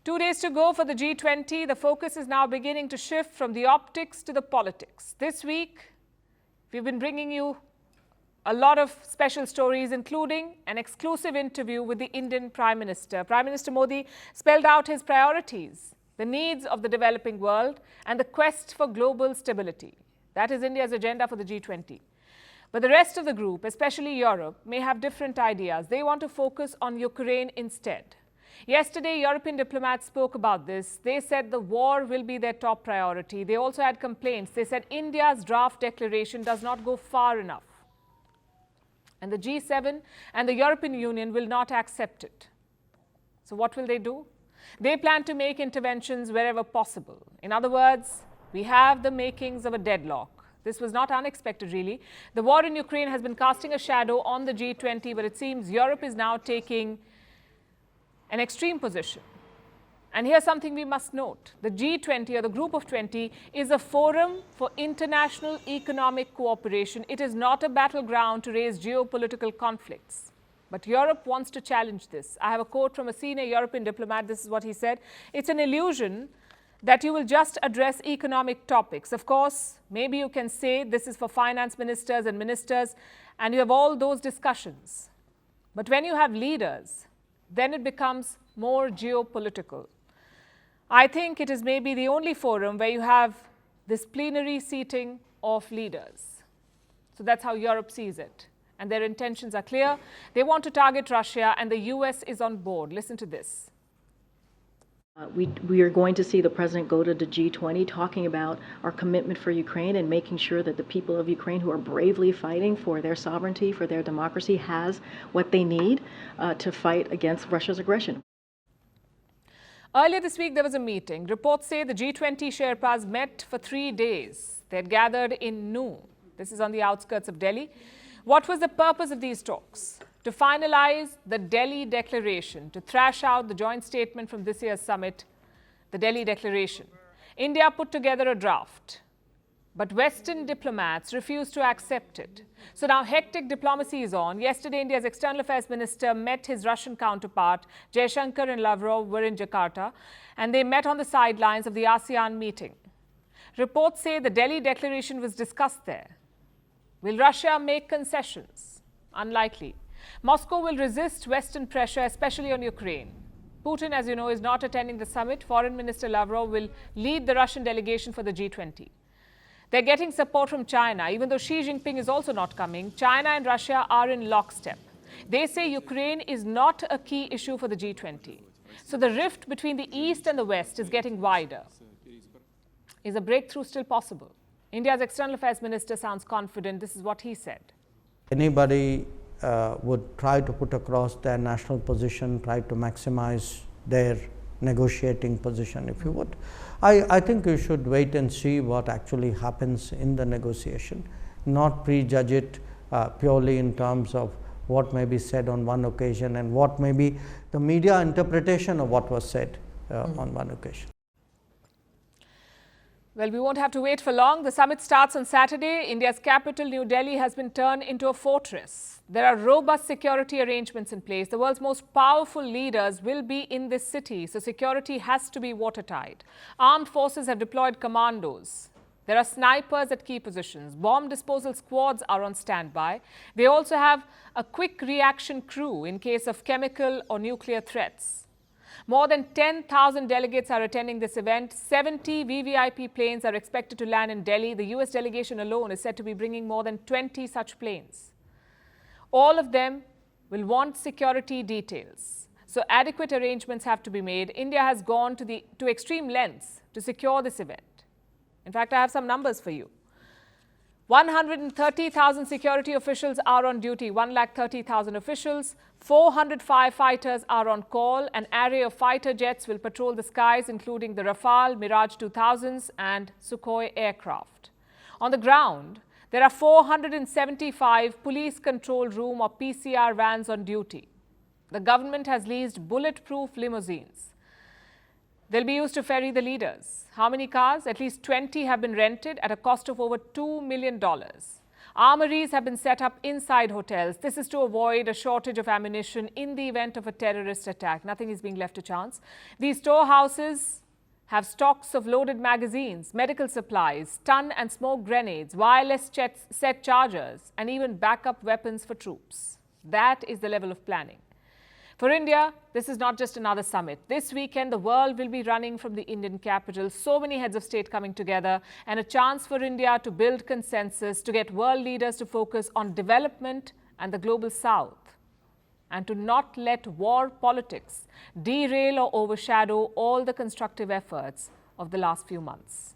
2 days to go for the G20. The focus is now beginning to shift from the optics to the politics. This week, we've been bringing you a lot of special stories, including an exclusive interview with the Indian Prime Minister. Prime Minister Modi spelled out his priorities, the needs of the developing world, and the quest for global stability. That is India's agenda for the G20. But the rest of the group, especially Europe, may have different ideas. They want to focus on Ukraine instead. Yesterday, European diplomats spoke about this. They said the war will be their top priority. They also had complaints. They said India's draft declaration does not go far enough. And the G7 and the European Union will not accept it. So what will they do? They plan to make interventions wherever possible. In other words, we have the makings of a deadlock. This was not unexpected, really. The war in Ukraine has been casting a shadow on the G20, but it seems Europe is now taking an extreme position. And here's something we must note. The G20, or the Group of 20, is a forum for international economic cooperation. It is not a battleground to raise geopolitical conflicts. But Europe wants to challenge this. I have a quote from a senior European diplomat. This is what he said. It's an illusion that you will just address economic topics. Of course, maybe you can say this is for finance ministers and ministers, and you have all those discussions. But when you have leaders, then it becomes more geopolitical. I think it is maybe the only forum where you have this plenary seating of leaders. So that's how Europe sees it. And their intentions are clear. They want to target Russia, and the US is on board. Listen to this. We are going to see the president go to the G20 talking about our commitment for Ukraine and making sure that the people of Ukraine who are bravely fighting for their sovereignty, for their democracy, has what they need to fight against Russia's aggression. Earlier this week, there was a meeting. Reports say the G20 Sherpas met for 3 days. They had gathered in Noon. This is on the outskirts of Delhi. What was the purpose of these talks? To finalize the Delhi Declaration, to thrash out the joint statement from this year's summit, the Delhi Declaration. India put together a draft, but Western diplomats refused to accept it. So now hectic diplomacy is on. Yesterday, India's External Affairs Minister met his Russian counterpart. Jaishankar and Lavrov were in Jakarta, and they met on the sidelines of the ASEAN meeting. Reports say the Delhi Declaration was discussed there. Will Russia make concessions? Unlikely. Moscow will resist Western pressure, especially on Ukraine. Putin, as you know, is not attending the summit. Foreign Minister Lavrov will lead the Russian delegation for the G20. They're getting support from China. Even though Xi Jinping is also not coming, China and Russia are in lockstep. They say Ukraine is not a key issue for the G20. So the rift between the East and the West is getting wider. Is a breakthrough still possible? India's External Affairs Minister sounds confident. This is what he said. Anybody would try to put across their national position, try to maximize their negotiating position, if you would. I think you should wait and see what actually happens in the negotiation, not prejudge it purely in terms of what may be said on one occasion and what may be the media interpretation of what was said on one occasion. Well, we won't have to wait for long. The summit starts on Saturday. India's capital, New Delhi, has been turned into a fortress. There are robust security arrangements in place. The world's most powerful leaders will be in this city, so security has to be watertight. Armed forces have deployed commandos. There are snipers at key positions. Bomb disposal squads are on standby. They also have a quick reaction crew in case of chemical or nuclear threats. More than 10,000 delegates are attending this event. 70 VVIP planes are expected to land in Delhi. The US delegation alone is said to be bringing more than 20 such planes. All of them will want security details. So adequate arrangements have to be made. India has gone to extreme lengths to secure this event. In fact, I have some numbers for you. 130,000 security officials are on duty, 130,000 officials. 400 firefighters are on call. An array of fighter jets will patrol the skies, including the Rafale, Mirage 2000s and Sukhoi aircraft. On the ground, there are 475 police control room or PCR vans on duty. The government has leased bulletproof limousines. They'll be used to ferry the leaders. How many cars? At least 20 have been rented at a cost of over $2 million. Armories have been set up inside hotels. This is to avoid a shortage of ammunition in the event of a terrorist attack. Nothing is being left to chance. These storehouses have stocks of loaded magazines, medical supplies, stun and smoke grenades, wireless set chargers, and even backup weapons for troops. That is the level of planning. For India, this is not just another summit. This weekend, the world will be running from the Indian capital. So many heads of state coming together, and a chance for India to build consensus, to get world leaders to focus on development and the global south, and to not let war politics derail or overshadow all the constructive efforts of the last few months.